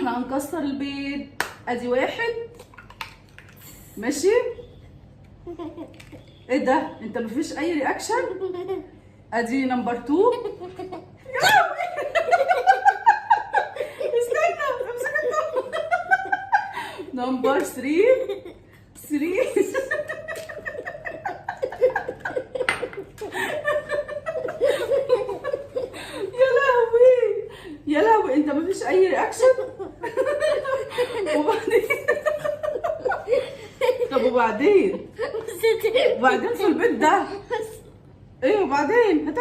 احنا هنكسر البيض. ادي واحد. ماشي. ايه ده؟ انت مفيش اي رياكشن؟ ادي نمبر 2. يا لهوي. استنى امسك انت. نمبر 3. يا لهوي انت مفيش اي رياكشن. وبعدين طب وبعدين في البيت ده ايه؟ وبعدين